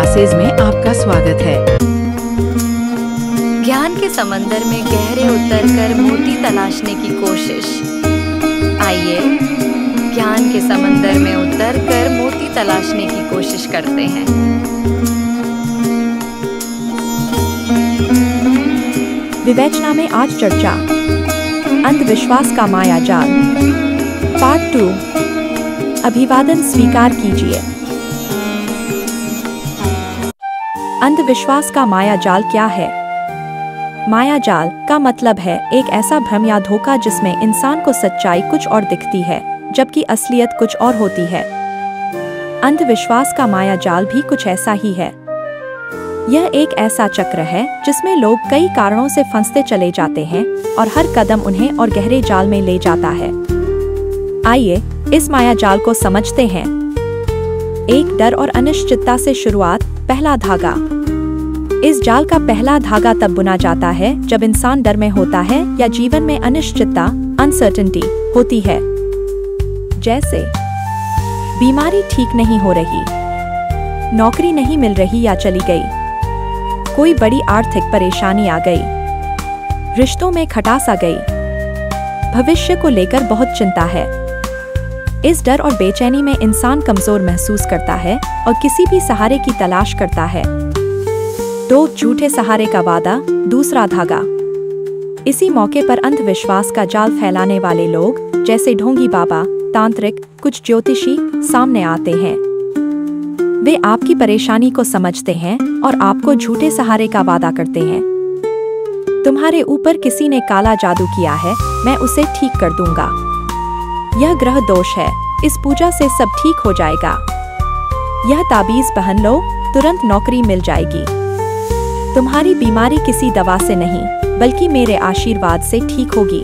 Classes में आपका स्वागत है। ज्ञान के समंदर में गहरे उतरकर मोती तलाशने की कोशिश। आइए ज्ञान के समंदर में उतरकर मोती तलाशने की कोशिश करते हैं। विवेचना में आज चर्चा, अंधविश्वास का मायाजाल, पार्ट 2। अभिवादन स्वीकार कीजिए। अंधविश्वास का मायाजाल क्या है? मायाजाल का मतलब है एक ऐसा भ्रम या धोखा जिसमें इंसान को सच्चाई कुछ और दिखती है जबकि असलियत कुछ और होती है। अंधविश्वास का मायाजाल भी कुछ ऐसा ही है। यह एक ऐसा चक्र है जिसमें लोग कई कारणों से फंसते चले जाते हैं और हर कदम उन्हें और गहरे जाल में ले जाता है। आइए इस मायाजाल को समझते हैं। एक डर और अनिश्चितता से शुरुआत। पहला धागा। इस जाल का पहला धागा तब बुना जाता है जब इंसान डर में होता है या जीवन में अनिश्चितता अनसर्टेनिटी होती है। जैसे बीमारी ठीक नहीं हो रही, नौकरी नहीं मिल रही या चली गई, कोई बड़ी आर्थिक परेशानी आ गई, रिश्तों में खटास आ गई, भविष्य को लेकर बहुत चिंता है। इस डर और बेचैनी में इंसान कमजोर महसूस करता है और किसी भी सहारे की तलाश करता है। 2 झूठे सहारे का वादा। दूसरा धागा। इसी मौके पर अंधविश्वास का जाल फैलाने वाले लोग जैसे ढोंगी बाबा, तांत्रिक, कुछ ज्योतिषी सामने आते हैं। वे आपकी परेशानी को समझते हैं और आपको झूठे सहारे का वादा करते हैं। तुम्हारे ऊपर किसी ने काला जादू किया है, मैं उसे ठीक कर दूंगा। यह ग्रह दोष है, इस पूजा से सब ठीक हो जाएगा। यह ताबीज पहन लो, तुरंत नौकरी मिल जाएगी। तुम्हारी बीमारी किसी दवा से नहीं बल्कि मेरे आशीर्वाद से ठीक होगी।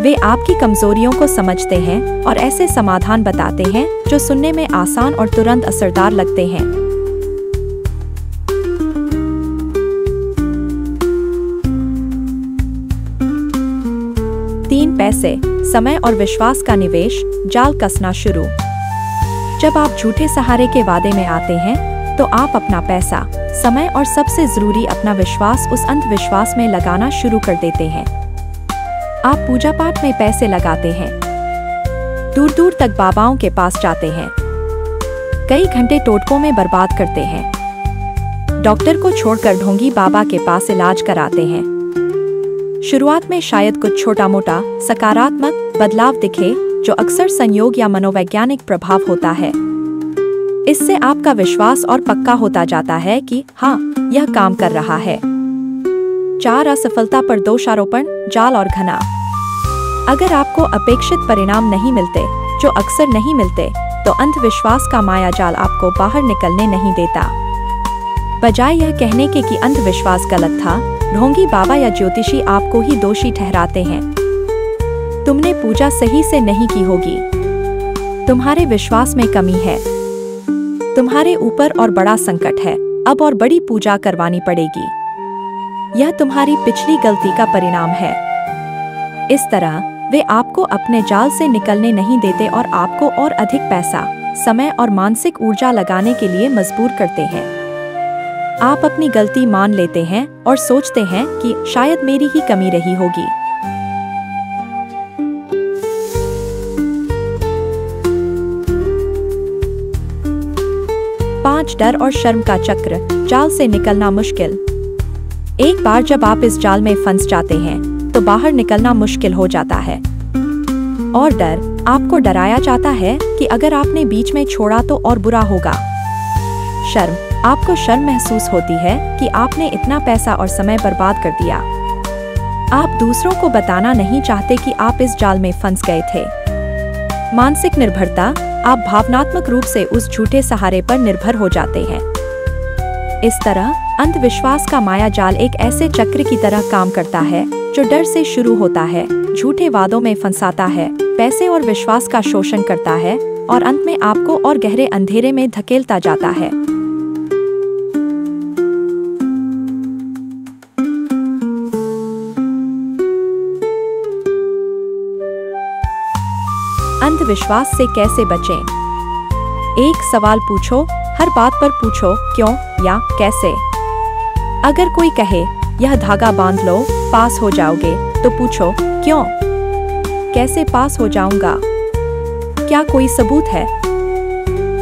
वे आपकी कमजोरियों को समझते हैं और ऐसे समाधान बताते हैं जो सुनने में आसान और तुरंत असरदार लगते हैं। तीन पैसे, समय और विश्वास का निवेश। जाल कसना शुरू। जब आप झूठे सहारे के वादे में आते हैं तो आप अपना पैसा, समय और सबसे जरूरी अपना विश्वास उस अंधविश्वास में लगाना शुरू कर देते हैं। आप पूजा पाठ में पैसे लगाते हैं, दूर दूर तक बाबाओं के पास जाते हैं, कई घंटे टोटकों में बर्बाद करते हैं, डॉक्टर को छोड़कर ढोंगी बाबा के पास इलाज कराते हैं। शुरुआत में शायद कुछ छोटा मोटा सकारात्मक बदलाव दिखे जो अक्सर संयोग या मनोवैज्ञानिक प्रभाव होता है। इससे आपका विश्वास और पक्का होता जाता है कि हाँ, यह काम कर रहा है। 4 असफलता पर दोषारोपण, जाल और घना। अगर आपको अपेक्षित परिणाम नहीं मिलते, जो अक्सर नहीं मिलते, तो अंधविश्वास का मायाजाल आपको बाहर निकलने नहीं देता। बजाय यह कहने के कि अंधविश्वास गलत था, ढोंगी बाबा या ज्योतिषी आपको ही दोषी ठहराते हैं। तुमने पूजा सही से नहीं की होगी, तुम्हारे विश्वास में कमी है, तुम्हारे ऊपर और बड़ा संकट है, अब और बड़ी पूजा करवानी पड़ेगी, यह तुम्हारी पिछली गलती का परिणाम है। इस तरह वे आपको अपने जाल से निकलने नहीं देते और आपको और अधिक पैसा, समय और मानसिक ऊर्जा लगाने के लिए मजबूर करते हैं। आप अपनी गलती मान लेते हैं और सोचते हैं कि शायद मेरी ही कमी रही होगी। पांच, डर और शर्म का चक्र। जाल से निकलना मुश्किल। एक बार जब आप इस जाल में फंस जाते हैं तो बाहर निकलना मुश्किल हो जाता है। और डर, आपको डराया जाता है कि अगर आपने बीच में छोड़ा तो और बुरा होगा। शर्म, आपको शर्म महसूस होती है कि आपने इतना पैसा और समय बर्बाद कर दिया। आप दूसरों को बताना नहीं चाहते कि आप इस जाल में फंस गए थे। मानसिक निर्भरता, आप भावनात्मक रूप से उस झूठे सहारे पर निर्भर हो जाते हैं। इस तरह अंधविश्वास का मायाजाल एक ऐसे चक्र की तरह काम करता है जो डर से शुरू होता है, झूठे वादों में फंसाता है, पैसे और विश्वास का शोषण करता है और अंत में आपको और गहरे अंधेरे में धकेलता जाता है। अंधविश्वास से कैसे बचें? एक सवाल पूछो, हर बात पर पूछो क्यों या कैसे। अगर कोई कहे यह धागा बांध लो पास हो जाओगे, तो पूछो क्यों, कैसे पास हो जाऊंगा, क्या कोई सबूत है।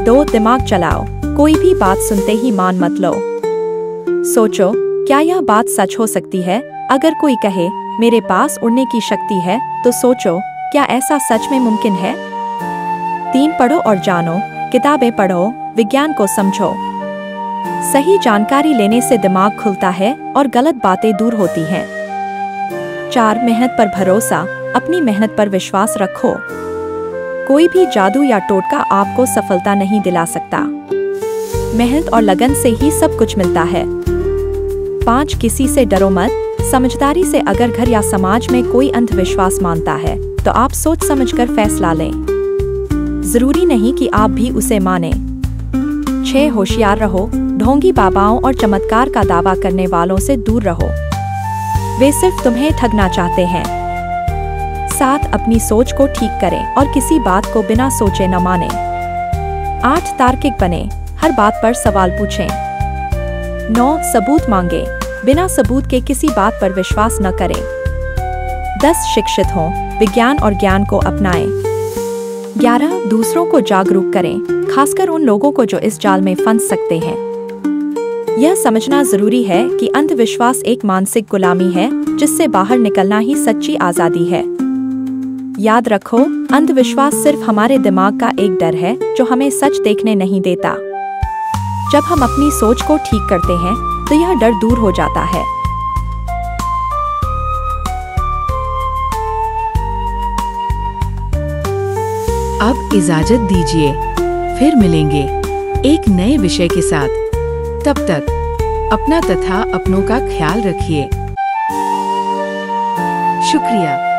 2. दिमाग चलाओ, कोई भी बात सुनते ही मान मत लो। सोचो क्या यह बात सच हो सकती है। अगर कोई कहे मेरे पास उड़ने की शक्ति है, तो सोचो क्या ऐसा सच में मुमकिन है। 3. पढ़ो और जानो, किताबें पढ़ो, विज्ञान को समझो। सही जानकारी लेने से दिमाग खुलता है और गलत बातें दूर होती हैं। 4. मेहनत पर भरोसा, अपनी मेहनत पर विश्वास रखो। कोई भी जादू या टोटका आपको सफलता नहीं दिला सकता। मेहनत और लगन से ही सब कुछ मिलता है। 5. किसी से डरो मत, समझदारी से। अगर घर या समाज में कोई अंधविश्वास मानता है, तो आप सोच समझकर फैसला लें। जरूरी नहीं कि आप भी उसे माने। 6. होशियार रहो, ढोंगी बाबाओं और चमत्कार का दावा करने वालों से दूर रहो, वे सिर्फ तुम्हें ठगना चाहते हैं। 7. अपनी सोच को ठीक करें और किसी बात को बिना सोचे न माने। 8. तार्किक बने, हर बात पर सवाल पूछें। 9. सबूत मांगे, बिना सबूत के किसी बात पर विश्वास न करें। 10. शिक्षित हों, विज्ञान और ज्ञान को अपनाएं। 11. दूसरों को जागरूक करें, खासकर उन लोगों को जो इस जाल में फंस सकते हैं। यह समझना जरूरी है कि अंधविश्वास एक मानसिक गुलामी है, जिससे बाहर निकलना ही सच्ची आजादी है। याद रखो, अंधविश्वास सिर्फ हमारे दिमाग का एक डर है जो हमें सच देखने नहीं देता। जब हम अपनी सोच को ठीक करते हैं, तो यह डर दूर हो जाता है। अब इजाजत दीजिए, फिर मिलेंगे एक नए विषय के साथ। तब तक अपना तथा अपनों का ख्याल रखिए। शुक्रिया।